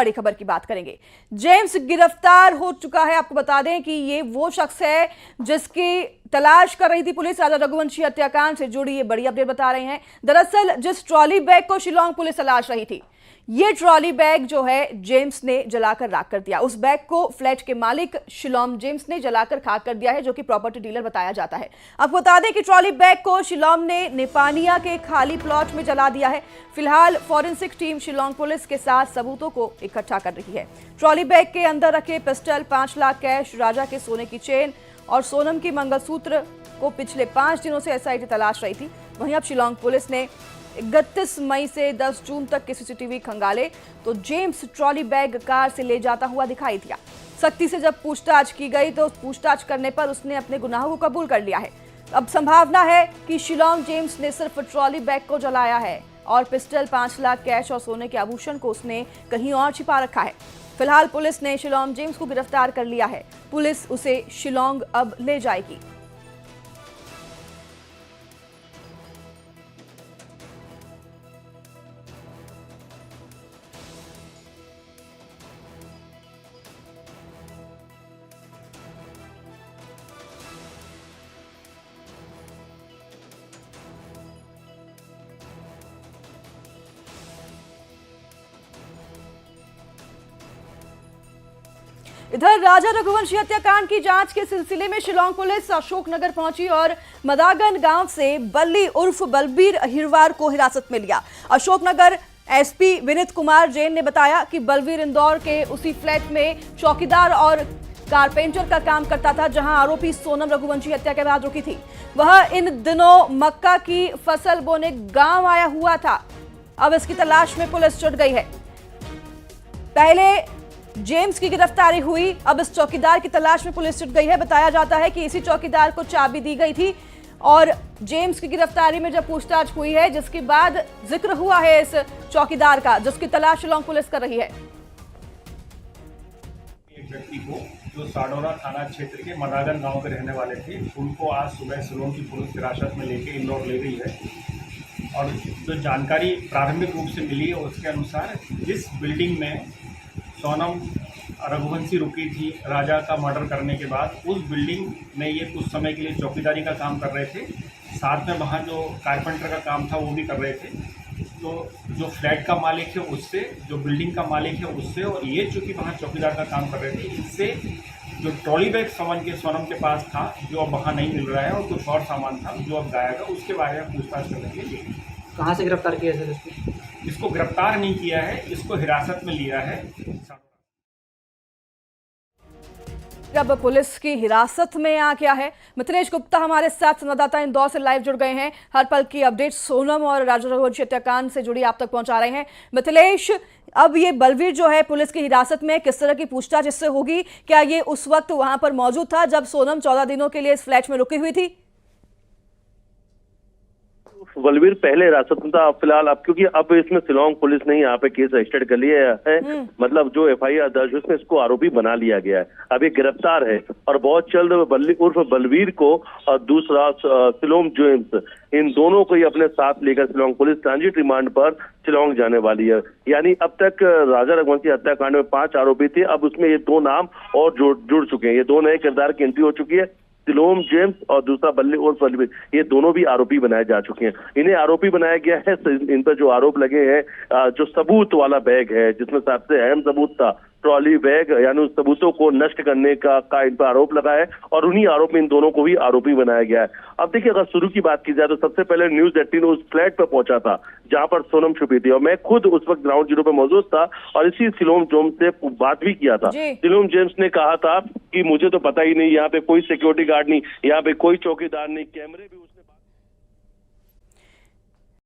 बड़ी खबर की बात करेंगे। जेम्स गिरफ्तार हो चुका है। आपको बता दें कि ये वो शख्स है जिसकी तलाश कर रही थी पुलिस। राजा रघुवंशी हत्याकांड से जुड़ी ये बड़ी अपडेट बता रहे हैं। दरअसल जिस ट्रॉली बैग को शिलोंग पुलिस तलाश रही थी, ये ट्रॉली बैग जो है जेम्स ने जलाकर राख कर दिया। उस बैग को फ्लैट के मालिक शिलोंग जेम्स ने जलाकर खाक कर दिया है, जो कि प्रॉपर्टी डीलर बताया जाता है। आपको बता दें कि ट्रॉली बैग को शिलोंग ने नेपानिया के खाली प्लॉट में जला दिया है। फिलहाल फॉरेंसिक टीम शिलोंग पुलिस के साथ सबूतों को इकट्ठा कर रही है। ट्रॉली बैग के अंदर रखे पिस्टल, 5 लाख कैश, राजा के सोने की चेन और सोनम की मंगलसूत्र को पिछले 5 दिनों से एसआईटी तलाश रही थी। वहीं अब शिलोंग पुलिस ने 31 मई से 10 जून तक के सीसीटीवी खंगाले तो जेम्स ट्रॉली बैग कार से ले जाता हुआ दिखाई दिया। सख्ती से जब पूछताछ की गई तो पूछताछ करने पर उसने अपने गुनाहों को कबूल कर लिया है। अब संभावना है कि शिलोंग जेम्स ने सिर्फ ट्रॉली बैग को जलाया है और पिस्टल, 5 लाख कैश और सोने के आभूषण को उसने कहीं और छिपा रखा है। फिलहाल पुलिस ने शिलोंग जेम्स को गिरफ्तार कर लिया है। पुलिस उसे शिलोंग अब ले जाएगी। इधर राजा रघुवंशी हत्याकांड की जांच के सिलसिले में शिलोंग पुलिस अशोकनगर पहुंची और मदागन गांव से बल्ली उर्फ बलबीर अहिरवार को हिरासत में लिया। अशोकनगर एसपी विनीत कुमार जैन ने बताया कि बलबीर इंदौर के उसी फ्लैट में चौकीदार और कारपेंटर का काम करता था, जहां आरोपी सोनम रघुवंशी हत्या के बाद रुकी थी। वह इन दिनों मक्का की फसल बोने गांव आया हुआ था। अब इसकी तलाश में पुलिस जुट गई है। पहले जेम्स की गिरफ्तारी हुई, अब इस चौकीदार की तलाश में पुलिस जुट गई है। बताया जाता है कि इसी चौकीदार को चाबी दी गई थी और जेम्स की गिरफ्तारी में जब पूछताछ हुई है, जिसके बाद जिक्र हुआ है इस चौकीदार का, जिसकी तलाश शिलोंग पुलिस कर रही है। एक व्यक्ति को जो साडोरा थाना क्षेत्र के मदागन गांव के रहने वाले थे, उनको आज सुबह शिलोंग की पुलिस हिरासत में लेके इंदौर ले गई है। और जो जानकारी प्रारंभिक रूप से मिली है उसके अनुसार जिस बिल्डिंग में सोनम रघुवंशी रुकी थी राजा का मर्डर करने के बाद, उस बिल्डिंग में ये कुछ समय के लिए चौकीदारी का काम कर रहे थे। साथ में वहाँ जो कारपेंटर का काम था वो भी कर रहे थे। तो जो फ्लैट का मालिक है उससे, जो बिल्डिंग का मालिक है उससे, और ये चूँकि वहाँ चौकीदार का काम कर रहे थे, इससे जो ट्रॉली बैग सामान के सोनम के पास था जो अब वहाँ नहीं मिल रहा है और कुछ और सामान था जो अब गायब है, उसके बारे में पूछताछ करने के लिए। कहाँ से गिरफ्तार किया सर इसको? इसको गिरफ्तार नहीं किया है, इसको हिरासत में लिया है। अब पुलिस की हिरासत में आ गया है। मिथिलेश गुप्ता हमारे साथ संवाददाता इंदौर से लाइव जुड़ गए हैं। हर पल की अपडेट सोनम और राजा रघुवंशी हत्याकांड से जुड़ी आप तक पहुंचा रहे हैं। मिथिलेश, अब ये बलवीर जो है पुलिस की हिरासत में, किस तरह की पूछताछ इससे होगी? क्या ये उस वक्त वहां पर मौजूद था जब सोनम 14 दिनों के लिए इस फ्लैट में रुकी हुई थी? बलवीर पहले हिरासत में था। फिलहाल अब क्योंकि अब इसमें शिलोंग पुलिस ने यहाँ पे केस रजिस्टर्ड कर लिया है, मतलब जो एफआईआर दर्ज उसमें इसको आरोपी बना लिया गया है। अब ये गिरफ्तार है और बहुत जल्द बल्ली उर्फ बलवीर को और दूसरा शिलोंग जेम्स, इन दोनों को ही अपने साथ लेकर शिलोंग पुलिस ट्रांजिट रिमांड पर शिलोंग जाने वाली है। यानी अब तक राजा रघुवंशी हत्याकांड में 5 आरोपी थे, अब उसमें ये 2 नाम और जुड़ चुके हैं। ये 2 नए किरदार की एंट्री हो चुकी है। शिलोंग जेम्स और दूसरा बल्ली उर्फ बलवीर, ये दोनों भी आरोपी बनाए जा चुके हैं। इन्हें आरोपी बनाया गया है। इन पर जो आरोप लगे हैं, जो सबूत वाला बैग है जिसमें सबसे अहम सबूत था ट्रॉली बैग, यानी उस सबूतों को नष्ट करने का इन पर आरोप लगा है और उन्हीं आरोप में इन दोनों को भी आरोपी बनाया गया है। अब देखिए, अगर शुरू की बात की जाए तो सबसे पहले न्यूज़ 18 उस फ्लैट पर पहुंचा था जहां पर सोनम छुपी थी और मैं खुद उस वक्त ग्राउंड जीरो पे मौजूद था और इसी शिलोंग जेम्स से बात भी किया था। शिलोंग जेम्स ने कहा था कि मुझे तो पता ही नहीं, यहाँ पे कोई सिक्योरिटी गार्ड नहीं, यहाँ पे कोई चौकीदार नहीं, कैमरे भी